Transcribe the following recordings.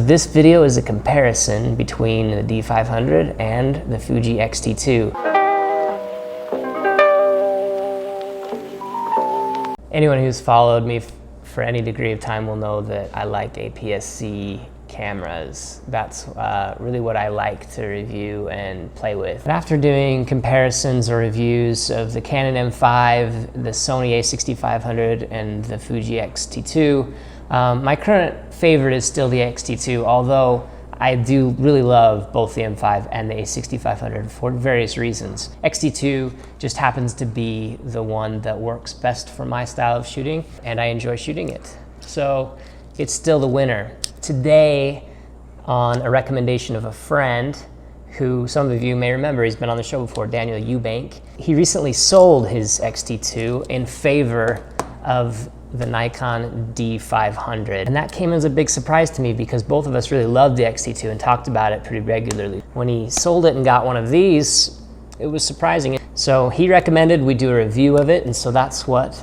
This video is a comparison between the D500 and the Fuji X-t2. Anyone who's followed me for any degree of time will know that I like APS-C cameras. That's really what I like to review and play with. But after doing comparisons or reviews of the Canon M5, the Sony A6500, and the Fuji X-t2, my current favorite is still the X-t2, although I do really love both the M5 and the A6500 for various reasons. X-t2 just happens to be the one that works best for my style of shooting, and I enjoy shooting it. So it's still the winner. Today, on a recommendation of a friend who some of you may remember, he's been on the show before, Daniel Eubank. He recently sold his X-t2 in favor of the Nikon D500. And that came as a big surprise to me because both of us really loved the X-t2 and talked about it pretty regularly. When he sold it and got one of these, it was surprising. So he recommended we do a review of it, and so that's what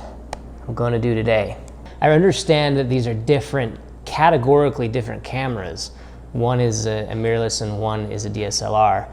I'm going to do today. I understand that these are different, categorically different cameras. One is a mirrorless and one is a DSLR.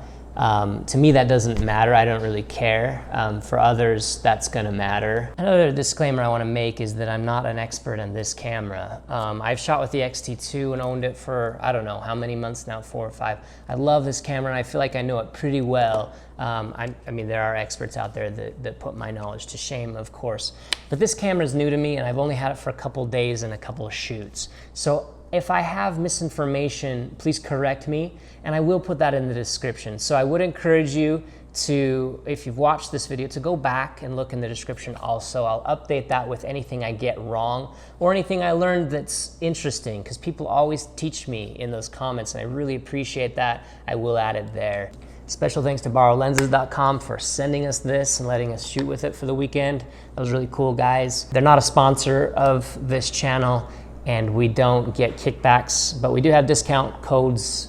To me, that doesn't matter. I don't really care. For others, that's gonna matter. Another disclaimer I wanna make is that I'm not an expert on this camera. I've shot with the X-t2 and owned it for, I don't know how many months now, 4 or 5. I love this camera and I feel like I know it pretty well. I mean, there are experts out there that put my knowledge to shame, of course. But this camera is new to me and I've only had it for a couple days and a couple of shoots. So if I have misinformation, please correct me, and I will put that in the description. So I would encourage you to, if you've watched this video, to go back and look in the description also. I'll update that with anything I get wrong or anything I learned that's interesting, because people always teach me in those comments, and I really appreciate that. I will add it there. Special thanks to borrowlenses.com for sending us this and letting us shoot with it for the weekend. That was really cool, guys. They're not a sponsor of this channel, and we don't get kickbacks, but we do have discount codes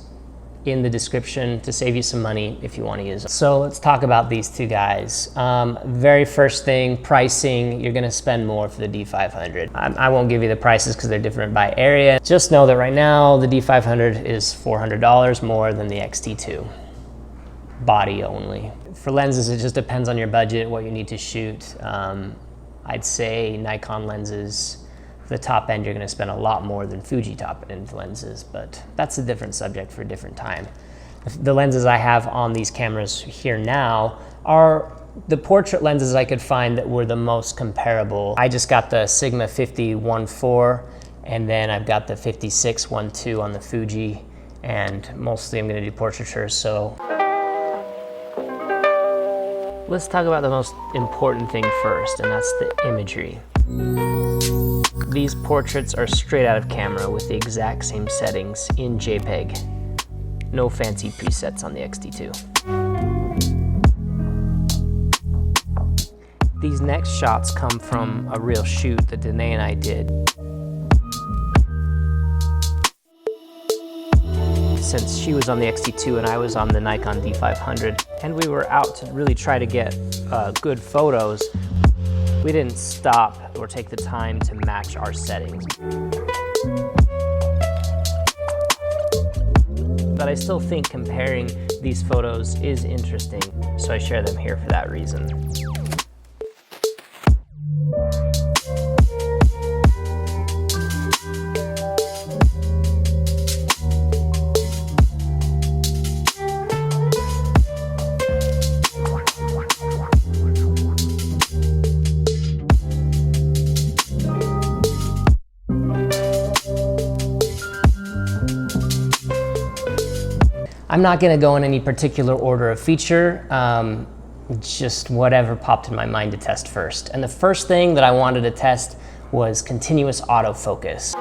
in the description to save you some money if you want to use them. So let's talk about these two guys. Very first thing, pricing. You're gonna spend more for the D500. I won't give you the prices because they're different by area. Just know that right now the D500 is $400 more than the X-t2. Body only. For lenses, it just depends on your budget, what you need to shoot. I'd say Nikon lenses, the top end, you're going to spend a lot more than Fuji top end lenses, but that's a different subject for a different time. The lenses I have on these cameras here now are the portrait lenses I could find that were the most comparable. I just got the Sigma 50-1.4, and then I've got the 56-1.2 on the Fuji, and mostly I'm going to do portraiture. So let's talk about the most important thing first, and that's the imagery. These portraits are straight out of camera with the exact same settings in JPEG. No fancy presets on the X-t2. These next shots come from a real shoot that Danae and I did. Since she was on the X-t2 and I was on the Nikon D500, and we were out to really try to get good photos, we didn't stop or take the time to match our settings. But I still think comparing these photos is interesting, so I share them here for that reason. I'm not gonna go in any particular order of feature, just whatever popped in my mind to test first. And the first thing that I wanted to test was continuous autofocus.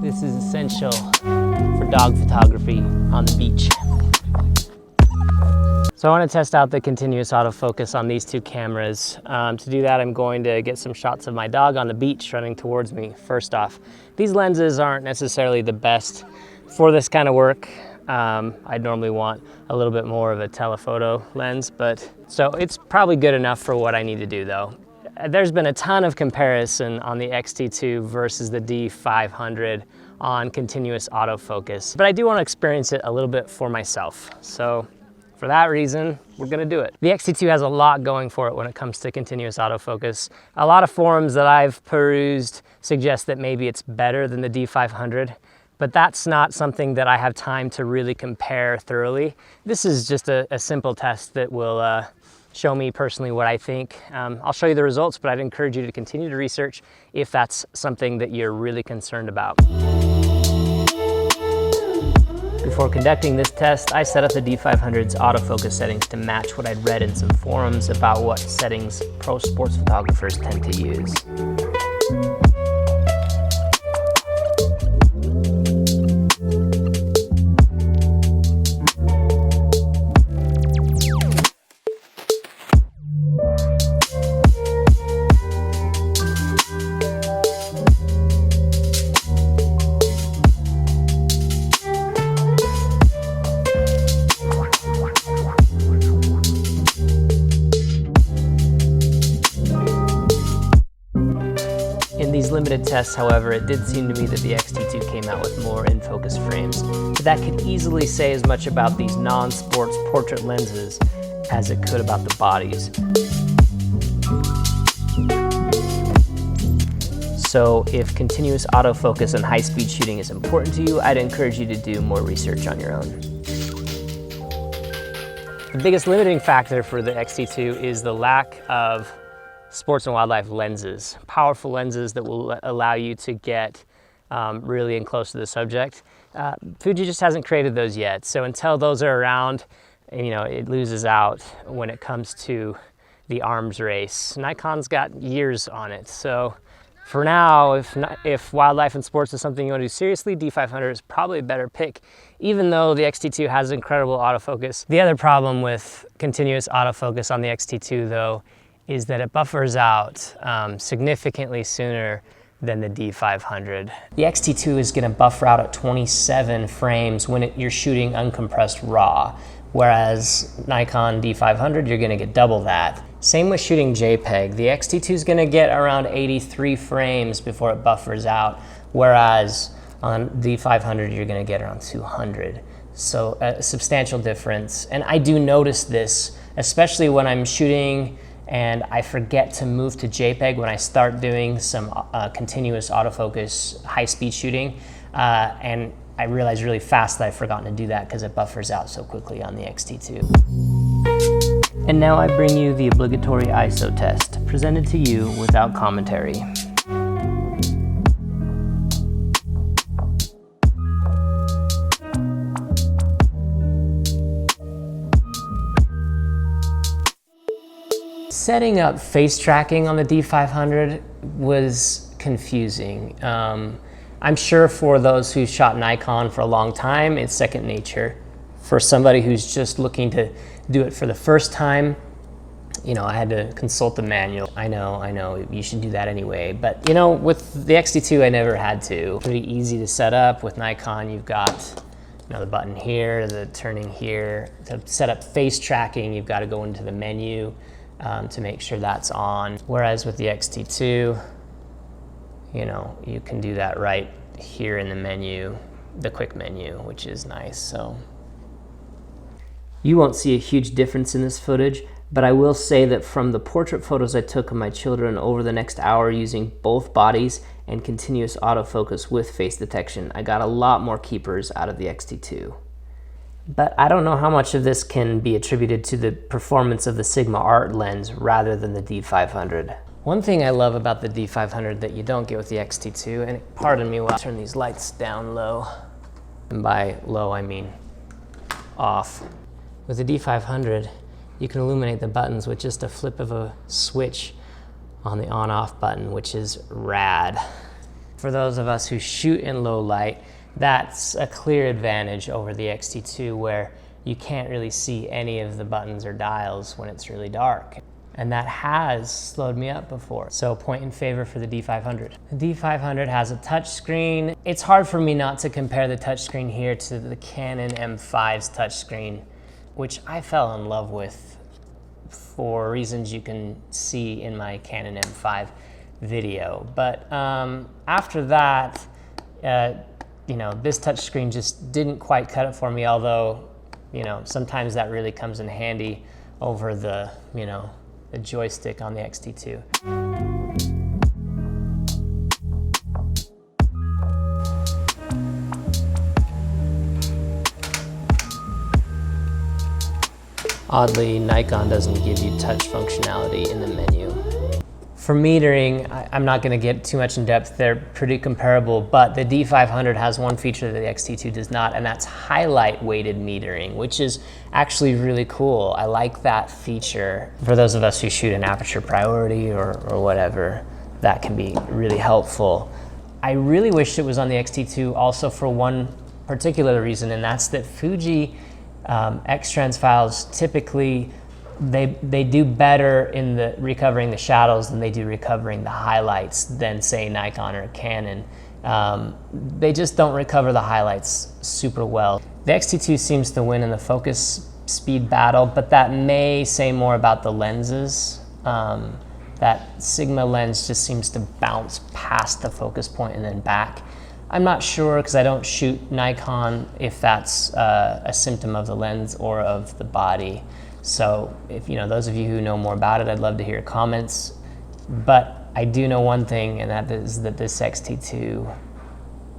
This is essential for dog photography on the beach. So I want to test out the continuous autofocus on these two cameras. To do that, I'm going to get some shots of my dog on the beach running towards me. First off, these lenses aren't necessarily the best for this kind of work. I'd normally want a little bit more of a telephoto lens, but so it's probably good enough for what I need to do though. There's been a ton of comparison on the X-t2 versus the D500 on continuous autofocus, but I do want to experience it a little bit for myself. So for that reason, we're gonna do it. The X-t2 has a lot going for it when it comes to continuous autofocus. A lot of forums that I've perused suggest that maybe it's better than the D500, but that's not something that I have time to really compare thoroughly. This is just a simple test that will show me personally what I think. I'll show you the results, but I'd encourage you to continue to research if that's something that you're really concerned about. Before conducting this test, I set up the D500's autofocus settings to match what I'd read in some forums about what settings pro sports photographers tend to use. In these limited tests, however, it did seem to me that the X-t2 came out with more in-focus frames, but that could easily say as much about these non-sports portrait lenses as it could about the bodies. So if continuous autofocus and high-speed shooting is important to you, I'd encourage you to do more research on your own. The biggest limiting factor for the X-t2 is the lack of sports and wildlife lenses, powerful lenses that will allow you to get really in close to the subject. Fuji just hasn't created those yet, so until those are around, you know, it loses out when it comes to the arms race. Nikon's got years on it, so for now, if wildlife and sports is something you want to do seriously, D500 is probably a better pick, even though the X-t2 has incredible autofocus. The other problem with continuous autofocus on the X-t2 though is that it buffers out significantly sooner than the D500. The X-t2 is gonna buffer out at 27 frames when you're shooting uncompressed RAW, whereas Nikon D500, you're gonna get double that. Same with shooting JPEG. The X-t2 is gonna get around 83 frames before it buffers out, whereas on D500, you're gonna get around 200. So a substantial difference. And I do notice this, especially when I'm shooting and I forget to move to JPEG when I start doing some continuous autofocus high-speed shooting, and I realize really fast that I've forgotten to do that because it buffers out so quickly on the X-t2. And now I bring you the obligatory ISO test, presented to you without commentary. Setting up face tracking on the D500 was confusing. I'm sure for those who shot Nikon for a long time, it's second nature. For somebody who's just looking to do it for the first time, you know, I had to consult the manual. I know, you should do that anyway. But you know, with the X-t2, I never had to. Pretty easy to set up. With Nikon, you've got, you know, the button here, the turning here. To set up face tracking, you've got to go into the menu to make sure that's on. Whereas with the X-t2, you know, you can do that right here in the menu, the quick menu, which is nice. So you won't see a huge difference in this footage, but I will say that from the portrait photos I took of my children over the next hour using both bodies and continuous autofocus with face detection, I got a lot more keepers out of the X-t2. But I don't know how much of this can be attributed to the performance of the Sigma Art lens rather than the D500. One thing I love about the D500 that you don't get with the X-t2, and pardon me while I turn these lights down low, and by low I mean off. With the D500, you can illuminate the buttons with just a flip of a switch on the on-off button, which is rad. For those of us who shoot in low light, that's a clear advantage over the X-t2, where you can't really see any of the buttons or dials when it's really dark. and that has slowed me up before. So point in favor for the D500. The D500 has a touchscreen. It's hard for me not to compare the touchscreen here to the Canon M5's touchscreen, which I fell in love with for reasons you can see in my Canon M5 video. But after that, you know, this touchscreen just didn't quite cut it for me, although, you know, sometimes that really comes in handy over the, you know, the joystick on the X-t2. Oddly, Nikon doesn't give you touch functionality in the menu. For metering, I'm not gonna get too much in depth. They're pretty comparable, but the D500 has one feature that the X-t2 does not, and that's highlight weighted metering, which is actually really cool. I like that feature. For those of us who shoot in aperture priority or whatever, that can be really helpful. I really wish it was on the X-t2 also for one particular reason, and that's that Fuji X-Trans files typically they do better in the recovering the shadows than they do recovering the highlights than, say, Nikon or Canon. They just don't recover the highlights super well. The X-t2 seems to win in the focus speed battle, but that may say more about the lenses. That Sigma lens just seems to bounce past the focus point and then back. I'm not sure, because I don't shoot Nikon, if that's a symptom of the lens or of the body. So if, you know, those of you who know more about it, I'd love to hear comments. But I do know one thing, and that is that this X-t2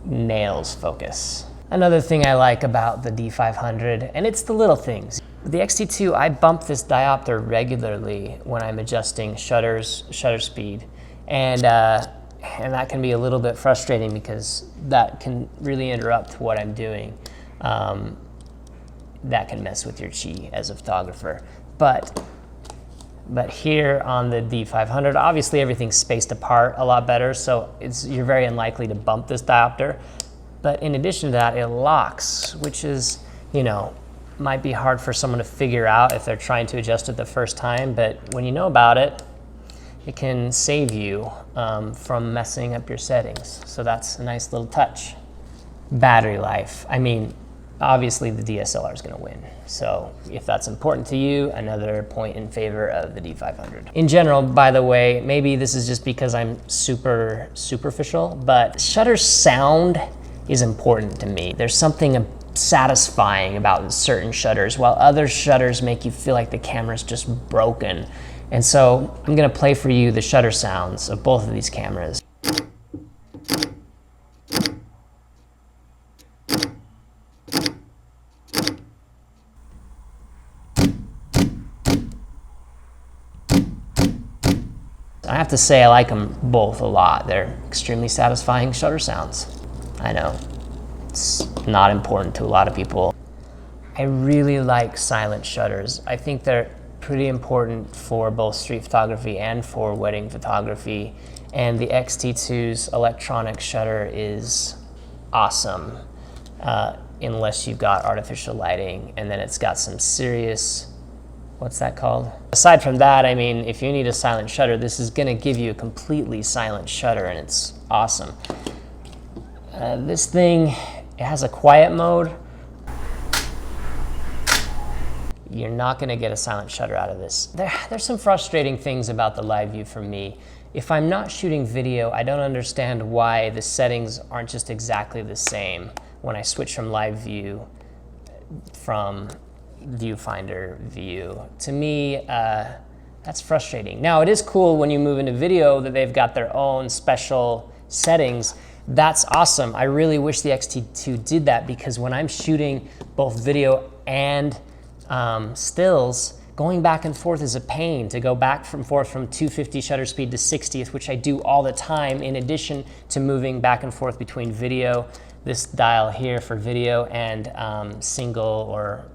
nails focus. Another thing I like about the D500, and it's the little things. With the X-t2, I bump this diopter regularly when I'm adjusting shutter speed. And that can be a little bit frustrating because that can really interrupt what I'm doing. That can mess with your chi as a photographer. But here on the D500, obviously everything's spaced apart a lot better, so you're very unlikely to bump this diopter. But in addition to that, it locks, which is, you know, might be hard for someone to figure out if they're trying to adjust it the first time, but when you know about it, it can save you from messing up your settings. So that's a nice little touch. Battery life. I mean, obviously the DSLR is gonna win. So if that's important to you, another point in favor of the D500. In general, by the way, maybe this is just because I'm super superficial, but shutter sound is important to me. There's something satisfying about certain shutters, while other shutters make you feel like the camera's just broken. And so I'm gonna play for you the shutter sounds of both of these cameras. I have to say I like them both a lot. They're extremely satisfying shutter sounds. I know, it's not important to a lot of people. I really like silent shutters. I think they're pretty important for both street photography and for wedding photography. And the X-t2's electronic shutter is awesome, unless you've got artificial lighting, and then it's got some serious, what's that called? Aside from that, I mean, if you need a silent shutter, this is gonna give you a completely silent shutter, and it's awesome. This thing, it has a quiet mode. You're not gonna get a silent shutter out of this. There's some frustrating things about the live view for me. If I'm not shooting video, I don't understand why the settings aren't just exactly the same when I switch from live view from viewfinder view. To me, that's frustrating. Now, it is cool when you move into video that they've got their own special settings. That's awesome. I really wish the X-t2 did that, because when I'm shooting both video and stills, going back and forth is a pain. To go back and forth from 250 shutter speed to 60th, which I do all the time, in addition to moving back and forth between video, this dial here for video, and single or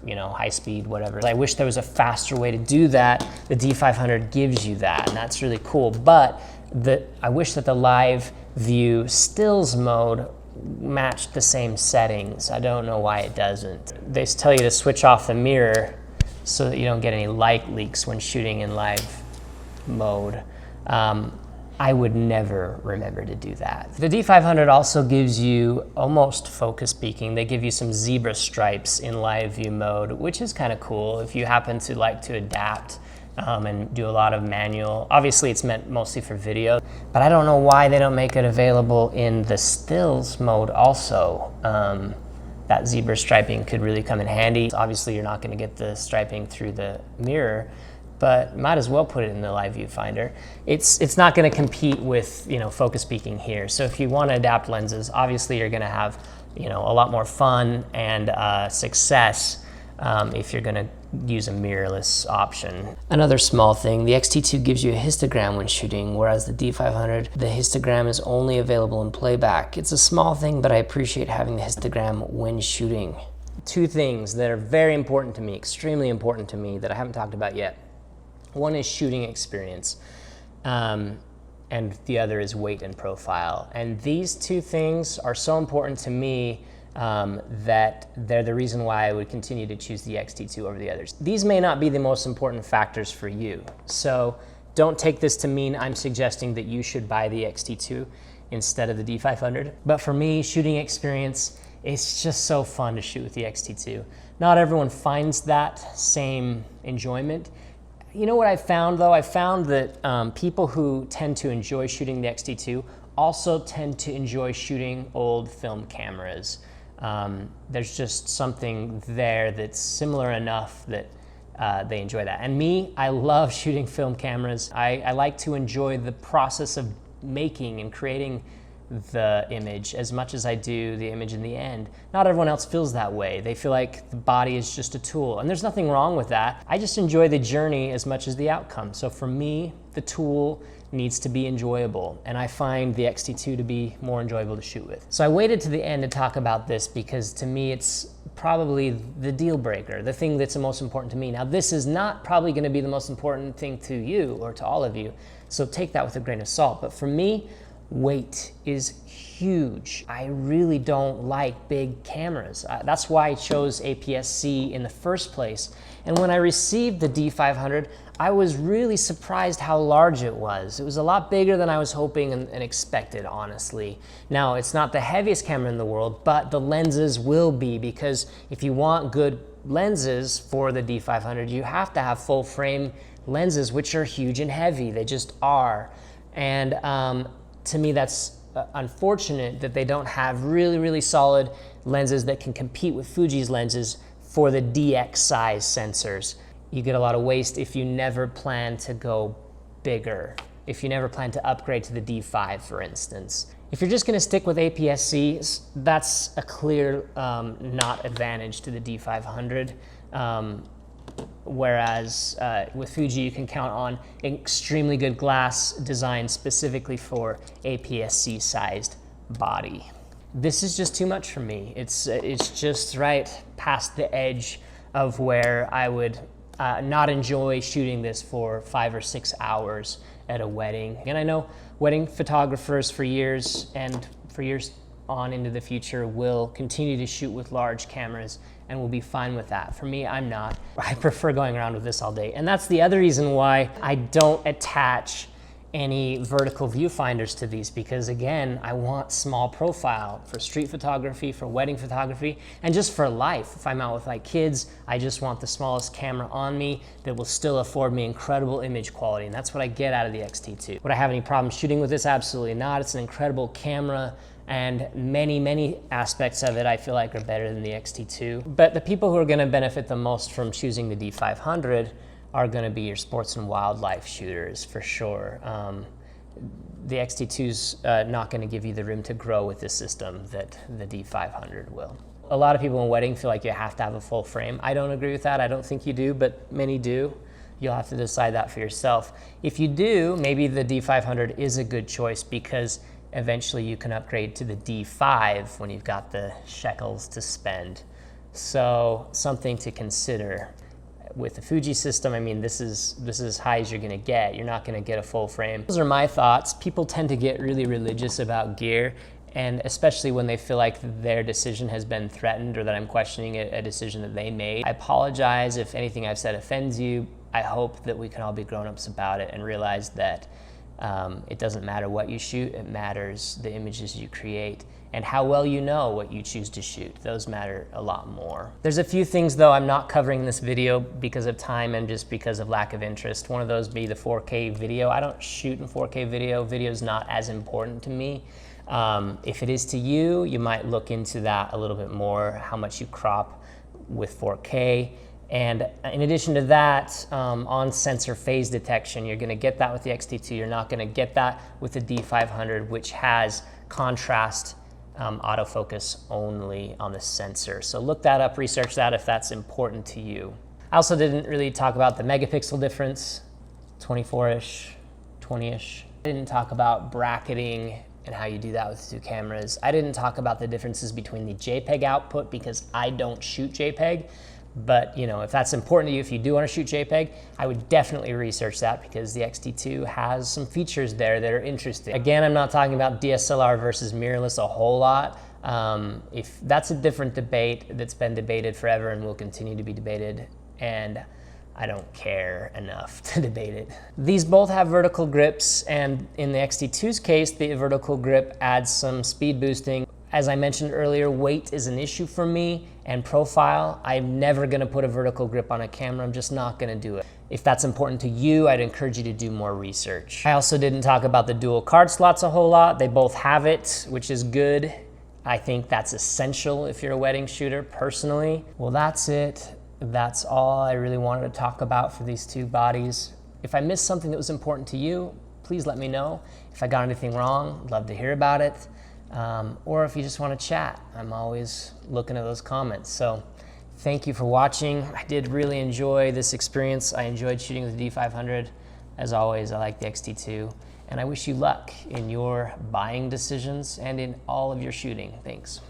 you know, high speed, whatever. I wish there was a faster way to do that. The D500 gives you that, and that's really cool. But I wish that the live view stills mode matched the same settings. I don't know why it doesn't. They tell you to switch off the mirror so that you don't get any light leaks when shooting in live mode. I would never remember to do that. The D500 also gives you, almost focus peaking, they give you some zebra stripes in live view mode, which is kind of cool if you happen to like to adapt and do a lot of manual. Obviously it's meant mostly for video, but I don't know why they don't make it available in the stills mode also. That zebra striping could really come in handy. Obviously you're not gonna get the striping through the mirror, but might as well put it in the live viewfinder. It's not gonna compete with, you know, focus peaking here. So if you wanna adapt lenses, obviously you're gonna have, you know, a lot more fun and success if you're gonna use a mirrorless option. Another small thing, the X-t2 gives you a histogram when shooting, whereas the D500, the histogram is only available in playback. It's a small thing, but I appreciate having the histogram when shooting. Two things that are very important to me, extremely important to me, that I haven't talked about yet. One is shooting experience, and the other is weight and profile. And these two things are so important to me that they're the reason why I would continue to choose the X-t2 over the others. These may not be the most important factors for you, so don't take this to mean I'm suggesting that you should buy the X-t2 instead of the D500. But for me, shooting experience, it's just so fun to shoot with the X-t2. Not everyone finds that same enjoyment. You know what I found though? I found that people who tend to enjoy shooting the X-t2 also tend to enjoy shooting old film cameras. There's just something there that's similar enough that they enjoy that. And me, I love shooting film cameras. I like to enjoy the process of making and creating the image as much as I do the image in the end. Not everyone else feels that way. They feel like the body is just a tool, and there's nothing wrong with that. I just enjoy the journey as much as the outcome. So for me, the tool needs to be enjoyable, and I find the X-t2 to be more enjoyable to shoot with. So I waited to the end to talk about this because to me it's probably the deal breaker, the thing that's the most important to me. Now this is not probably going to be the most important thing to you or to all of you, so take that with a grain of salt. But for me, weight is huge. I really don't like big cameras. That's why I chose APS-C in the first place. And when I received the D500, I was really surprised how large it was. It was a lot bigger than I was hoping and expected, honestly. Now, it's not the heaviest camera in the world, but the lenses will be, because if you want good lenses for the D500, you have to have full frame lenses, which are huge and heavy. They just are. And to me, that's unfortunate that they don't have really, really solid lenses that can compete with Fuji's lenses for the DX size sensors. You get a lot of waste if you never plan to go bigger, if you never plan to upgrade to the D5, for instance. If you're just gonna stick with APS-C, that's a clear not advantage to the D500. Whereas with Fuji, you can count on extremely good glass designed specifically for APS-C sized body. This is just too much for me. It's just right past the edge of where I would not enjoy shooting this for 5 or 6 hours at a wedding. And I know wedding photographers for years and for years on into the future will continue to shoot with large cameras and will be fine with that. For me, I'm not. I prefer going around with this all day. And that's the other reason why I don't attach any vertical viewfinders to these, because again, I want small profile for street photography, for wedding photography, and just for life. If I'm out with like kids, I just want the smallest camera on me that will still afford me incredible image quality, and that's what I get out of the X-t2. Would I have any problem shooting with this? Absolutely not. It's an incredible camera, and many aspects of it I feel like are better than the X-t2. But the people who are gonna benefit the most from choosing the D500 are gonna be your sports and wildlife shooters, for sure. The X-t2's not gonna give you the room to grow with this system that the D500 will. A lot of people in wedding feel like you have to have a full frame. I don't agree with that. I don't think you do, but many do. You'll have to decide that for yourself. If you do, maybe the D500 is a good choice, because eventually you can upgrade to the D5 when you've got the shekels to spend. So something to consider. With the Fuji system, I mean, this is as high as you're gonna get. You're not gonna get a full frame. Those are my thoughts. People tend to get really religious about gear, and especially when they feel like their decision has been threatened or that I'm questioning a decision that they made. I apologize if anything I've said offends you. I hope that we can all be grown-ups about it and realize that it doesn't matter what you shoot, it matters the images you create and how well you know what you choose to shoot. Those matter a lot more. There's a few things though I'm not covering in this video because of time and just because of lack of interest. One of those be the 4K video. I don't shoot in 4K video. Video's not as important to me. If it is to you, you might look into that a little bit more, how much you crop with 4K. And in addition to that, on sensor phase detection, you're gonna get that with the X-t2. You're not gonna get that with the D500, which has contrast autofocus only on the sensor. So look that up, research that if that's important to you. I also didn't really talk about the megapixel difference, 24-ish, 20-ish. I didn't talk about bracketing and how you do that with two cameras. I didn't talk about the differences between the JPEG output because I don't shoot JPEG. But you know, if that's important to you, if you do want to shoot JPEG, I would definitely research that because the X-t2 has some features there that are interesting. Again, I'm not talking about DSLR versus mirrorless a whole lot. If that's a different debate that's been debated forever and will continue to be debated, and I don't care enough to debate it. These both have vertical grips, and in the X-t2's case, the vertical grip adds some speed boosting. As I mentioned earlier, weight is an issue for me, and profile. I'm never gonna put a vertical grip on a camera. I'm just not gonna do it. If that's important to you, I'd encourage you to do more research. I also didn't talk about the dual card slots a whole lot. They both have it, which is good. I think that's essential if you're a wedding shooter, personally. Well, that's it. That's all I really wanted to talk about for these two bodies. If I missed something that was important to you, please let me know. If I got anything wrong, I'd love to hear about it. Or if you just want to chat, I'm always looking at those comments. So thank you for watching. I did really enjoy this experience. I enjoyed shooting with the D500. As always, I like the X-t2. And I wish you luck in your buying decisions and in all of your shooting. Thanks.